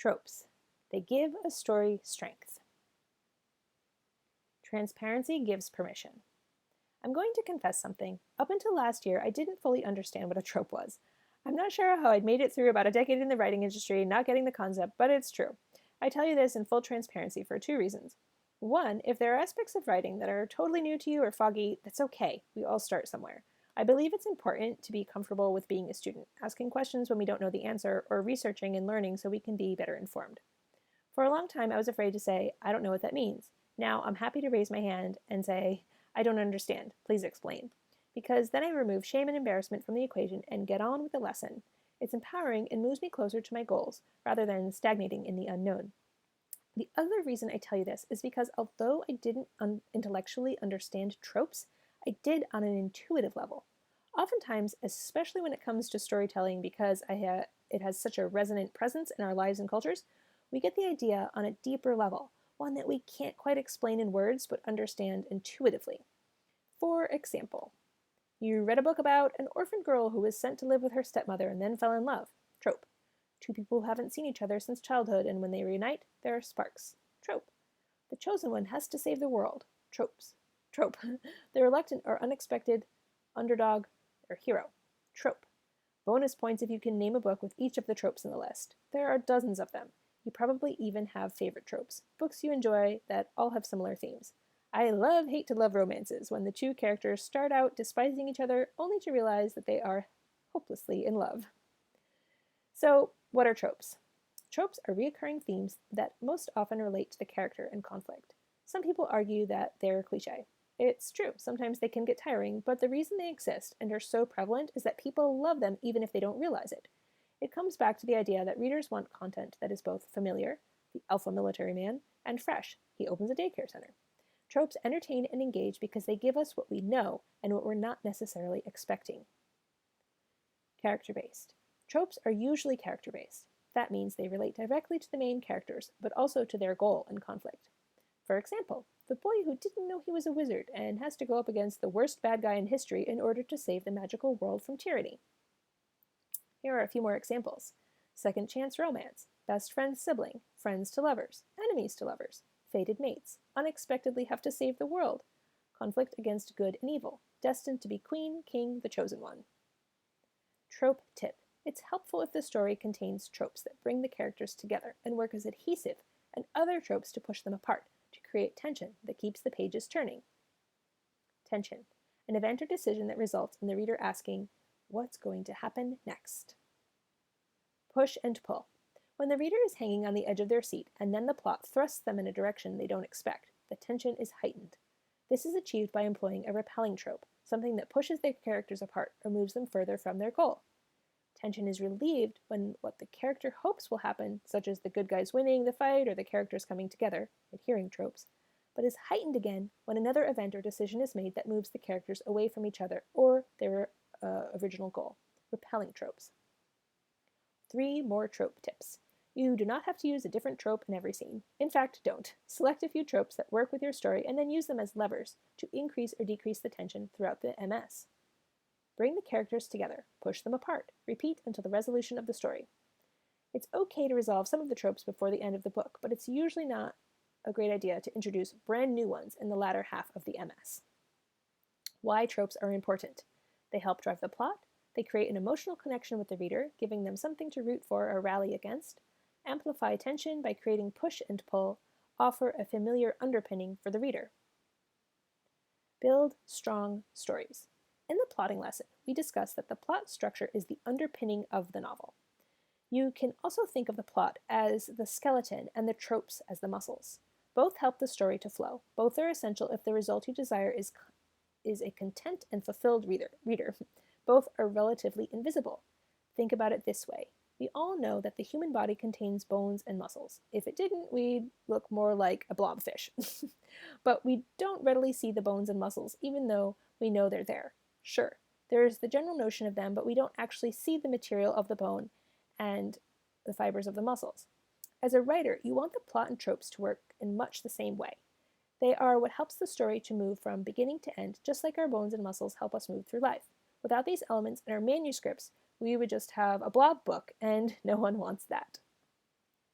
Tropes. They give a story strength. Transparency gives permission. I'm going to confess something. Up until last year, I didn't fully understand what a trope was. I'm not sure how I'd made it through about a decade in the writing industry not getting the concept, but it's true. I tell you this in full transparency for two reasons. One, if there are aspects of writing that are totally new to you or foggy, that's okay. We all start somewhere. I believe it's important to be comfortable with being a student, asking questions when we don't know the answer, or researching and learning so we can be better informed. For a long time, I was afraid to say, I don't know what that means. Now, I'm happy to raise my hand and say, I don't understand. Please explain. Because then I remove shame and embarrassment from the equation and get on with the lesson. It's empowering and moves me closer to my goals, rather than stagnating in the unknown. The other reason I tell you this is because although I didn't intellectually understand tropes, I did on an intuitive level. Oftentimes, especially when it comes to storytelling, because it has such a resonant presence in our lives and cultures, we get the idea on a deeper level, one that we can't quite explain in words but understand intuitively. For example, you read a book about an orphan girl who was sent to live with her stepmother and then fell in love. Trope. Two people who haven't seen each other since childhood, and when they reunite, there are sparks. Trope. The chosen one has to save the world. Tropes. Trope. The reluctant or unexpected underdog or hero. Trope. Bonus points if you can name a book with each of the tropes in the list. There are dozens of them. You probably even have favorite tropes, books you enjoy that all have similar themes. I love hate-to-love romances when the two characters start out despising each other only to realize that they are hopelessly in love. So, what are tropes? Tropes are recurring themes that most often relate to the character and conflict. Some people argue that they're cliché. It's true, sometimes they can get tiring, but the reason they exist and are so prevalent is that people love them even if they don't realize it. It comes back to the idea that readers want content that is both familiar, the alpha military man, and fresh, he opens a daycare center. Tropes entertain and engage because they give us what we know and what we're not necessarily expecting. Character-based. Tropes are usually character-based. That means they relate directly to the main characters, but also to their goal and conflict. For example, the boy who didn't know he was a wizard and has to go up against the worst bad guy in history in order to save the magical world from tyranny. Here are a few more examples. Second chance romance, best friend's sibling, friends to lovers, enemies to lovers, fated mates, unexpectedly have to save the world, conflict against good and evil, destined to be queen, king, the chosen one. Trope tip. It's helpful if the story contains tropes that bring the characters together and work as adhesive, and other tropes to push them apart, to create tension that keeps the pages turning. Tension. An event or decision that results in the reader asking, what's going to happen next? Push and pull. When the reader is hanging on the edge of their seat and then the plot thrusts them in a direction they don't expect, the tension is heightened. This is achieved by employing a repelling trope, something that pushes their characters apart or moves them further from their goal. Tension is relieved when what the character hopes will happen, such as the good guys winning the fight or the characters coming together, adhering tropes, but is heightened again when another event or decision is made that moves the characters away from each other or their original goal, repelling tropes. 3 more trope tips. You do not have to use a different trope in every scene. In fact, don't. Select a few tropes that work with your story and then use them as levers to increase or decrease the tension throughout the MS. Bring the characters together, push them apart, repeat until the resolution of the story. It's okay to resolve some of the tropes before the end of the book, but it's usually not a great idea to introduce brand new ones in the latter half of the MS. Why tropes are important. They help drive the plot, they create an emotional connection with the reader, giving them something to root for or rally against, amplify tension by creating push and pull, offer a familiar underpinning for the reader. Build strong stories. In the plotting lesson, we discussed that the plot structure is the underpinning of the novel. You can also think of the plot as the skeleton and the tropes as the muscles. Both help the story to flow. Both are essential if the result you desire is a content and fulfilled reader. Both are relatively invisible. Think about it this way. We all know that the human body contains bones and muscles. If it didn't, we'd look more like a blobfish. But we don't readily see the bones and muscles, even though we know they're there. Sure, there is the general notion of them, but we don't actually see the material of the bone and the fibers of the muscles. As a writer, you want the plot and tropes to work in much the same way. They are what helps the story to move from beginning to end, just like our bones and muscles help us move through life. Without these elements in our manuscripts, we would just have a blob book, and no one wants that.